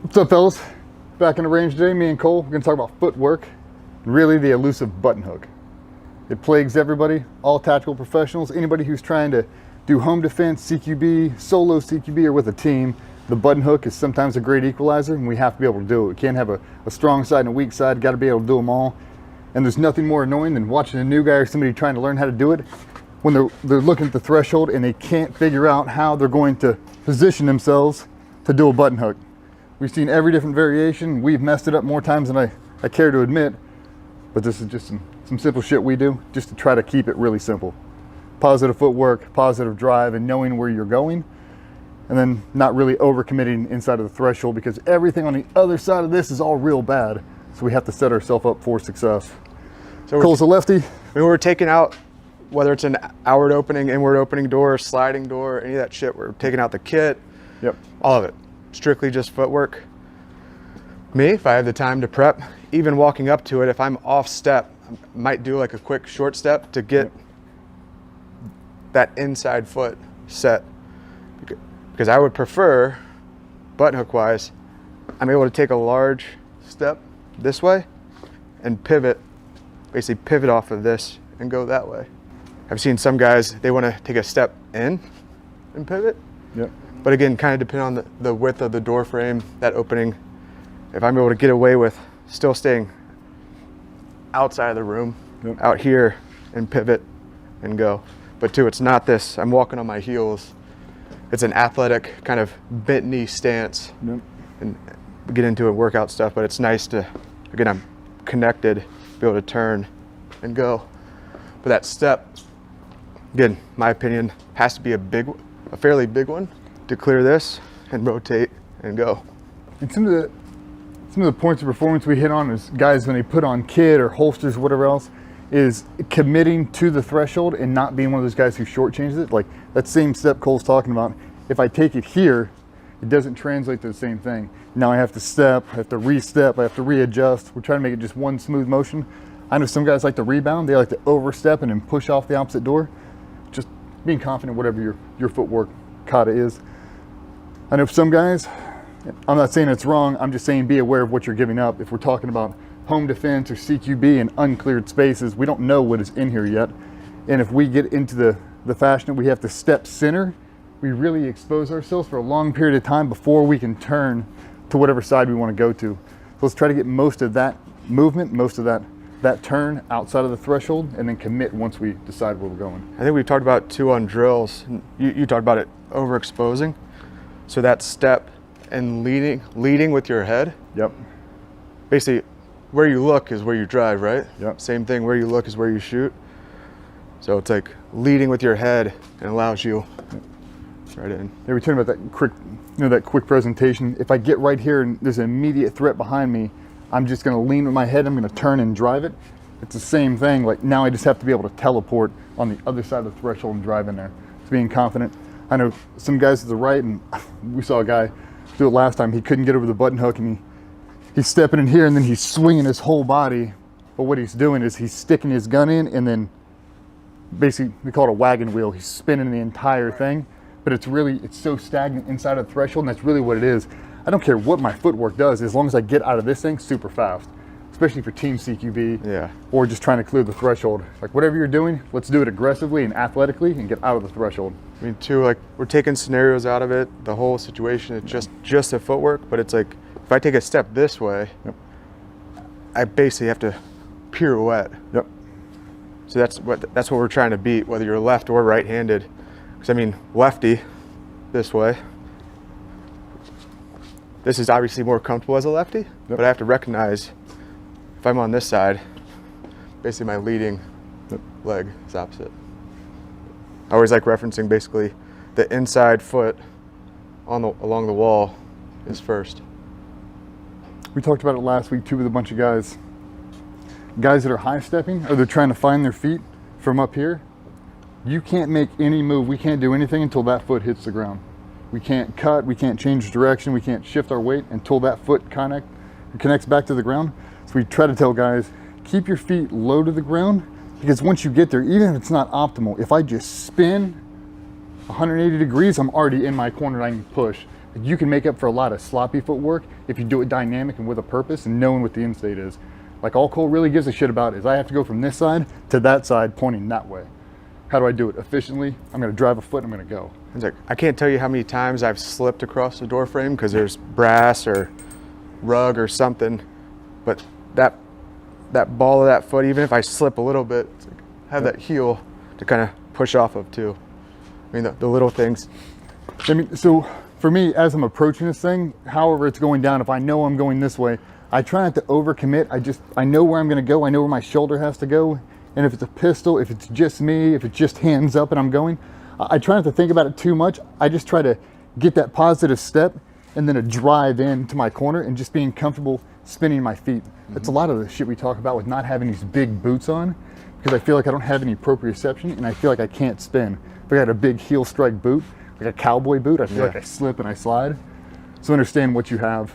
What's up, fellas? Back in the range today, me and Cole, we're gonna talk about footwork, really the elusive button hook. It plagues everybody, all tactical professionals, anybody who's trying to do home defense, CQB, solo CQB, or with a team. The button hook is sometimes a great equalizer, and we have to be able to do it. We can't have a strong side and a weak side, gotta be able to do them all. And there's nothing more annoying than watching a new guy or somebody trying to learn how to do it when they're looking at the threshold and they can't figure out how they're going to position themselves to do a button hook. We've seen every different variation. We've messed it up more times than I care to admit, but this is just some simple shit we do just to try to keep it really simple. Positive footwork, positive drive, and knowing where you're going, and then not really overcommitting inside of the threshold, because everything on the other side of this is all real bad. So we have to set ourselves up for success. So Cole's a lefty. When we're taking out, whether it's an outward opening, inward opening door, sliding door, any of that shit, we're taking out the kit. Yep. All of it. Strictly just footwork. Me, if I have the time to prep, even walking up to it, if I'm off step, I might do like a quick short step to get that inside foot set. Because I would prefer, button hook wise, I'm able to take a large step this way and pivot, basically pivot off of this and go that way. I've seen some guys, they want to take a step in and pivot. Yep. But again, kind of depend on the width of the door frame, that opening. If I'm able to get away with still staying outside of the room, out here, and pivot and go. But two, it's not this, I'm walking on my heels. It's an athletic kind of bent knee stance. Yep. And we get into it, workout stuff, but it's nice to, again, I'm connected, be able to turn and go. But that step, again, my opinion, has to be a fairly big one to clear this and rotate and go. And some of the points of performance we hit on is guys when they put on kit or holsters, whatever else, is committing to the threshold and not being one of those guys who shortchanges it. Like that same step Cole's talking about, if I take it here, it doesn't translate to the same thing. Now I have to step, I have to re-step, I have to readjust. We're trying to make it just one smooth motion. I know some guys like to rebound, they like to overstep and then push off the opposite door. Just being confident whatever your footwork kata is. I know some guys, I'm not saying it's wrong, I'm just saying be aware of what you're giving up. If we're talking about home defense or CQB and uncleared spaces, we don't know what is in here yet. And if we get into the fashion that we have to step center, we really expose ourselves for a long period of time before we can turn to whatever side we want to go to. So let's try to get most of that movement, most of that turn outside of the threshold, and then commit once we decide where we're going. I think we talked about too on drills. You talked about it overexposing. So that step and leading with your head. Yep. Basically, where you look is where you drive, right? Yep. Same thing, where you look is where you shoot. So it's like leading with your head and allows you right in. Yeah, we talked about that quick presentation. If I get right here and there's an immediate threat behind me, I'm just gonna lean with my head, I'm gonna turn and drive it. It's the same thing, like now I just have to be able to teleport on the other side of the threshold and drive in there. It's being confident. I know some guys to the right, and we saw a guy do it last time, he couldn't get over the button hook, and he's stepping in here and then he's swinging his whole body. But what he's doing is he's sticking his gun in and then basically, we call it a wagon wheel. He's spinning the entire thing, but it's so stagnant inside of the threshold, and that's really what it is. I don't care what my footwork does, as long as I get out of this thing super fast, especially for team CQB or just trying to clear the threshold. Like whatever you're doing, let's do it aggressively and athletically and get out of the threshold. I mean, too, like we're taking scenarios out of it. The whole situation is just a footwork, but it's like if I take a step this way, I basically have to pirouette. Yep. So that's what we're trying to beat, whether you're left or right-handed. Because I mean, lefty, this way. This is obviously more comfortable as a lefty, but I have to recognize if I'm on this side, basically my leading leg is opposite. I always like referencing basically the inside foot along the wall is first. We talked about it last week too with a bunch of guys. Guys that are high stepping, or they're trying to find their feet from up here. You can't make any move, we can't do anything until that foot hits the ground. We can't cut, we can't change direction, we can't shift our weight until that foot connects back to the ground. So we try to tell guys, keep your feet low to the ground, because once you get there, even if it's not optimal, if I just spin 180 degrees, I'm already in my corner and I can push. You can make up for a lot of sloppy footwork if you do it dynamic and with a purpose and knowing what the end state is. Like all Cole really gives a shit about is I have to go from this side to that side pointing that way. How do I do it efficiently? I'm gonna drive a foot and I'm gonna go. It's like, I can't tell you how many times I've slipped across the door frame because there's brass or rug or something, but that ball of that foot, even if I slip a little bit, it's like, have that heel to kind of push off of too. I mean, the little things. I mean, so for me, as I'm approaching this thing, however it's going down, if I know I'm going this way, I try not to overcommit. I know where I'm gonna go. I know where my shoulder has to go. And if it's a pistol, if it's just me, if it's just hands up and I'm going, I try not to think about it too much. I just try to get that positive step and then a drive into my corner and just being comfortable spinning my feet. That's a lot of the shit we talk about with not having these big boots on, because I feel like I don't have any proprioception and I feel like I can't spin. If I got a big heel strike boot, like a cowboy boot, I feel like I slip and I slide. So understand what you have